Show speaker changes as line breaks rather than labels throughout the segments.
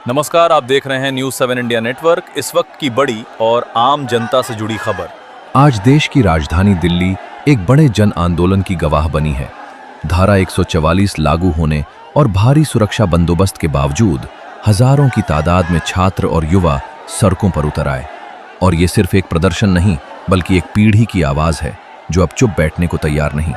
नमस्कार, आप देख रहे हैं न्यूज़ 7 इंडिया नेटवर्क। इस वक्त की बड़ी और आम जनता से जुड़ी खबर।
आज देश की राजधानी दिल्ली एक बड़े जन आंदोलन की गवाह बनी है। धारा 144 लागू होने और भारी सुरक्षा बंदोबस्त के बावजूद हजारों की तादाद में छात्र और युवा सड़कों पर उतर आए। और ये सिर्फ एक प्रदर्शन नहीं, बल्कि एक पीढ़ी की आवाज है जो अब चुप बैठने को तैयार नहीं।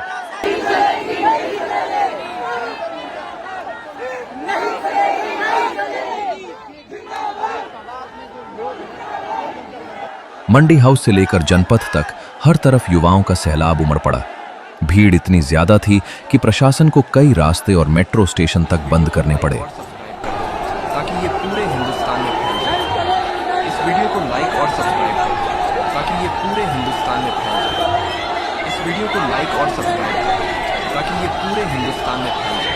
मंडी हाउस से लेकर जनपथ तक हर तरफ युवाओं का सैलाब उमड़ पड़ा। भीड़ इतनी ज्यादा थी कि प्रशासन को कई रास्ते और मेट्रो स्टेशन तक बंद करने पड़े।
ताकि ये पूरे हिंदुस्तान में फैल जाए। इस वीडियो को लाइक और सब्सक्राइब करें ताकि ये पूरे हिंदुस्तान में फैल जाए। इस वीडियो को लाइक और सब्सक्राइब करें ताकि ये पूरे हिंदुस्तान में फैल जाए।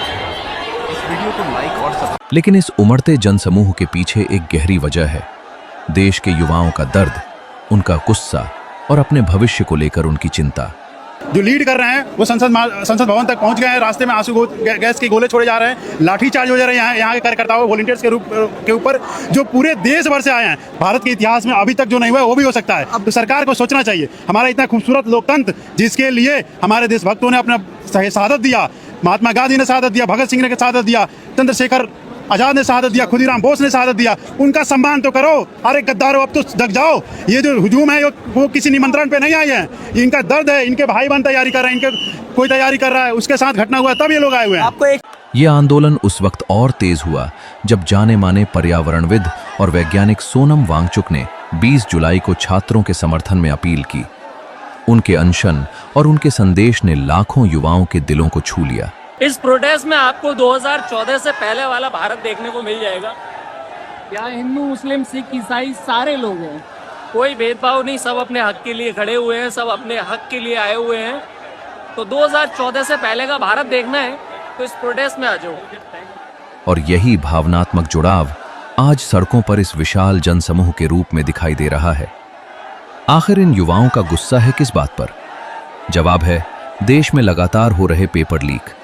इस वीडियो को लाइक और सब्सक्राइब।
लेकिन इस उमड़ते जनसमूह के पीछे एक गहरी वजह है। देश के युवाओं का दर्द, उनका गुस्सा और अपने भविष्य को लेकर उनकी चिंता।
जो लीड कर रहे हैं वो संसद भवन तक पहुंच गए हैं। रास्ते में आंसू गैस के गोले छोड़े जा रहे हैं, लाठीचार्ज हो जा रहे हैं यहाँ के कार्यकर्ताओं वॉलंटियर्स के रूप के ऊपर, जो पूरे देश भर से आए हैं। भारत के इतिहास में अभी तक जो नहीं हुआ वो भी हो सकता है। तो सरकार को सोचना चाहिए, हमारा इतना खूबसूरत लोकतंत्र जिसके लिए हमारे देशभक्तों ने अपना शहादत दिया, महात्मा गांधी ने शहादत दिया, भगत सिंह ने शहादत दिया, चंद्रशेखर आजाद ने शहादत दिया, खुदीराम बोस ने शहादत दिया, उनका सम्मान तो करो। अरे गद्दारों, अब तो ढक जाओ। ये जो हुजूम है वो किसी निमंत्रण पे नहीं आए हैं। इनका दर्द है, इनके भाई बहन तैयारी कर रहे हैं, इनके कोई तैयारी कर रहा है, उसके साथ घटना हुआ तब ये लोग आए हुए हैं।
ये आंदोलन उस वक्त और तेज हुआ जब जाने माने पर्यावरणविद और वैज्ञानिक सोनम वांगचुक ने 20 जुलाई को छात्रों के समर्थन में अपील की। उनके अनशन और उनके संदेश ने लाखों युवाओं के दिलों को छू लिया।
इस प्रोटेस्ट में आपको 2014 से पहले वाला भारत देखने को मिल जाएगा। यहाँ हिंदू, मुस्लिम, सिख, ईसाई सारे लोग हैं, कोई भेदभाव नहीं, सब अपने हक के लिए खड़े हुए हैं, सब अपने हक के लिए आए हुए हैं। तो 2014 से पहले का भारत देखना है तो इस प्रोटेस्ट में आ जाओ।
और यही भावनात्मक जुड़ाव आज सड़कों पर इस विशाल जनसमूह के रूप में दिखाई दे रहा है। आखिर इन युवाओं का गुस्सा है किस बात पर? जवाब है देश में लगातार हो रहे पेपर लीक।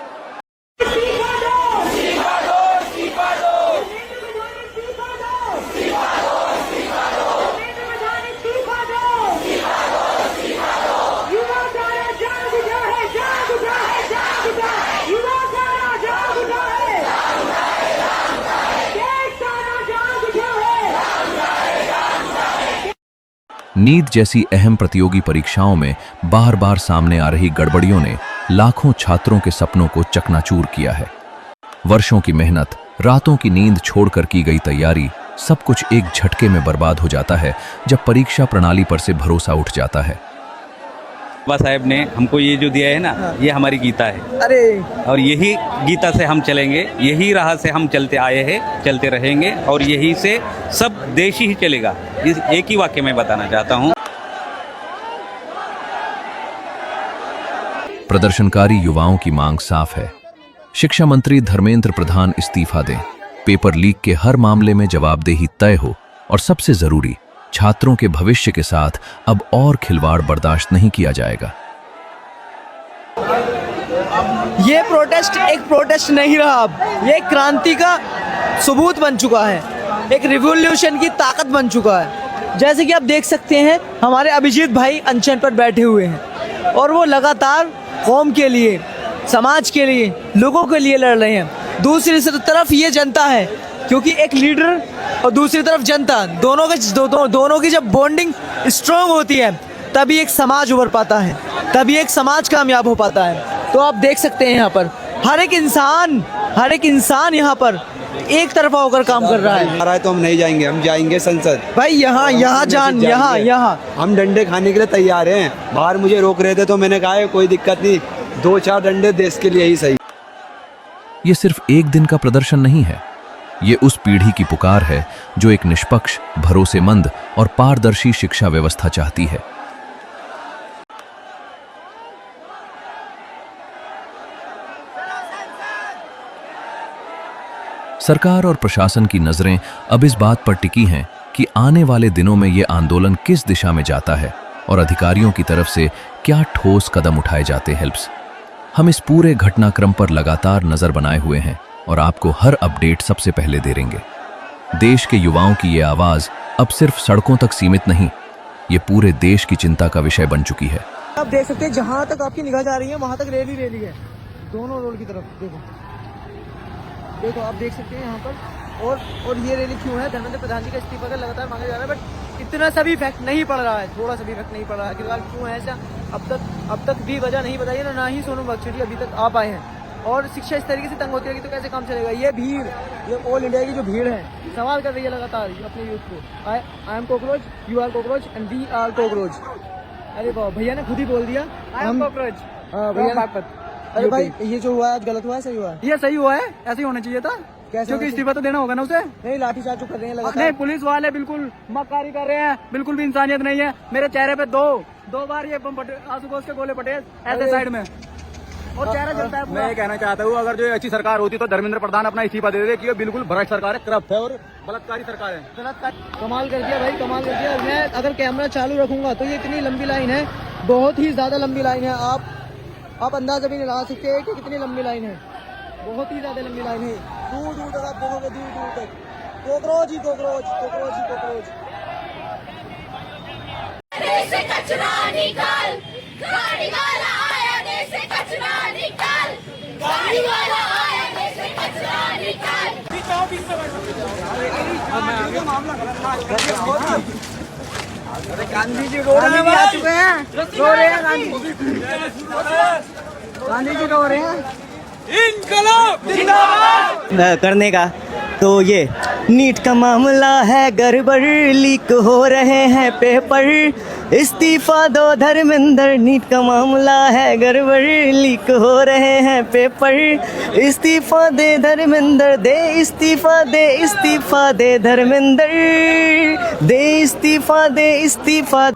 नीट जैसी अहम प्रतियोगी परीक्षाओं में बार बार सामने आ रही गड़बड़ियों ने लाखों छात्रों के सपनों को चकनाचूर किया है। वर्षों की मेहनत, रातों की नींद छोड़कर की गई तैयारी, सब कुछ एक झटके में बर्बाद हो जाता है जब परीक्षा प्रणाली पर से भरोसा उठ जाता है।
बाबा साहेब ने हमको ये जो दिया है ना, ये हमारी गीता है। अरे और यही गीता से हम चलेंगे, यही राह से हम चलते आए हैं, चलते रहेंगे और यही से सब देश ही चलेगा। इस एक ही वाक्य में बताना चाहता हूँ।
प्रदर्शनकारी युवाओं की मांग साफ है। शिक्षा मंत्री धर्मेंद्र प्रधान इस्तीफा दें, पेपर लीक के हर मामले में जवाबदेही तय हो और सबसे जरूरी, छात्रों के भविष्य के साथ अब और खिलवाड़ बर्दाश्त नहीं किया जाएगा।
ये प्रोटेस्ट एक प्रोटेस्ट नहीं रहा, अब ये क्रांति का सबूत बन चुका है, एक रिवॉल्यूशन की ताकत बन चुका है। जैसे कि आप देख सकते हैं हमारे अभिजीत भाई अनशन पर बैठे हुए हैं और वो लगातार कौम के लिए, समाज के लिए, लोगों के लिए लड़ रहे हैं। दूसरी तरफ ये जनता है, क्योंकि एक लीडर और दूसरी तरफ जनता, दोनों की जब बॉन्डिंग स्ट्रांग होती है तभी एक समाज उभर पाता है, तभी एक समाज कामयाब हो पाता है। तो आप देख सकते हैं यहाँ पर हर एक इंसान यहाँ पर एक तरफा होकर काम कर रहा है।
तो हम नहीं जाएंगे, हम जाएंगे संसद।
भाई यहाँ
हम डंडे खाने के लिए तैयार हैं। बाहर मुझे रोक रहे थे तो मैंने कहा कोई दिक्कत नहीं, 2-4 डंडे देश के लिए ही सही।
ये सिर्फ एक दिन का प्रदर्शन नहीं है, ये उस पीढ़ी की पुकार है जो एक निष्पक्ष, भरोसेमंद और पारदर्शी शिक्षा व्यवस्था चाहती है। सरकार और प्रशासन की नजरें अब इस बात पर टिकी हैं कि आने वाले दिनों में ये आंदोलन किस दिशा में जाता है और अधिकारियों की तरफ से क्या ठोस कदम उठाए जाते हैं। हम इस पूरे घटनाक्रम पर लगातार नजर बनाए हुए हैं और आपको हर अपडेट सबसे पहले दे देंगे। देश के युवाओं की ये आवाज अब सिर्फ सड़कों तक सीमित नहीं, ये पूरे देश की चिंता का विषय बन चुकी है।
आप देख सकते हैं जहाँ तक आपकी निगाह जा रही है वहाँ तक रैली रैली है, दोनों रोड की तरफ। देखो देखो आप देख सकते हैं यहाँ पर। और ये रैली क्यों है? धर्मेंद्र प्रधान जी का इस्तीफा का लगातार मांगा जा रहा है, बट इतना सा भी इफेक्ट नहीं पड़ रहा है, थोड़ा सा भी इफेक्ट नहीं पड़ रहा है। आखिरकार क्यों है ऐसा? अब तक भी वजह नहीं बताई ना ही सोनम वांगचुक अभी तक आ पाए हैं। और शिक्षा इस तरीके से तंग होती रहेगी तो कैसे काम चलेगा? ये भीड़, ये ऑल इंडिया की जो भीड़ है सवाल कर रही है लगातार अपने यूथ को। I am cockroach, you are cockroach and we are cockroach. अरे भैया ने खुद ही बोल दिया आई एम कॉकरोच। हाँ भैया, अरे भाई ये जो हुआ है आज गलत हुआ है, सही हुआ है?
ये सही हुआ है, ऐसे ही होना चाहिए था। क्योंकि इस्तीफा तो देना होगा ना उसे।
नहीं, लाठीचार्ज कर रहे हैं लगातार।
नहीं, पुलिस वाले बिल्कुल मक्कारी कर रहे हैं, बिल्कुल भी इंसानियत नहीं है। मेरे चेहरे पे दो बार ये आंसू घोष के गोले पटे ऐसे साइड में, और चेहरा जलता है।
मैं ये कहना चाहता हूँ, अगर जो अच्छी सरकार होती तो धर्मेंद्र प्रधान अपना इस्तीफा दे देते कि ये बिल्कुल भ्रष्ट सरकार है, करप्ट है और बलात्कारी सरकार है।
कमाल कर दिया भाई, कमाल कर दिया। मैं अगर कैमरा चालू रखूंगा तो ये इतनी लंबी लाइन है, बहुत ही ज्यादा लंबी लाइन है। आप अंदाजा भी नहीं लगा सकते कि कितनी लंबी लाइन है, बहुत ही ज्यादा लंबी लाइन है। दूर दूर तक आप देखोगे, दूर दूर तक कॉकरोच ही कॉकरोच, कॉकरोच ही कॉकरोच।
से कचरा निकाल, गाड़ी वाला आया देश से कचरा निकाल, गाड़ी वाला आया देश से कचरा निकाल।
गांधी जी रो रहे हैं, आ चुके हैं, रो रहे हैं गांधी जी रो रहे हैं।
करने का तो ये नीट का मामला है गड़बड़, लीक हो रहे हैं पेपर, इस्तीफा दो धर्मेंद्र। नीट का मामला है गड़बड़, लीक हो रहे हैं पेपर, इस्तीफा दे धर्मेंद्र, दे इस्तीफा, दे इस्तीफा दे धर्मेंद्र, दे इस्तीफा, दे इस्तीफा।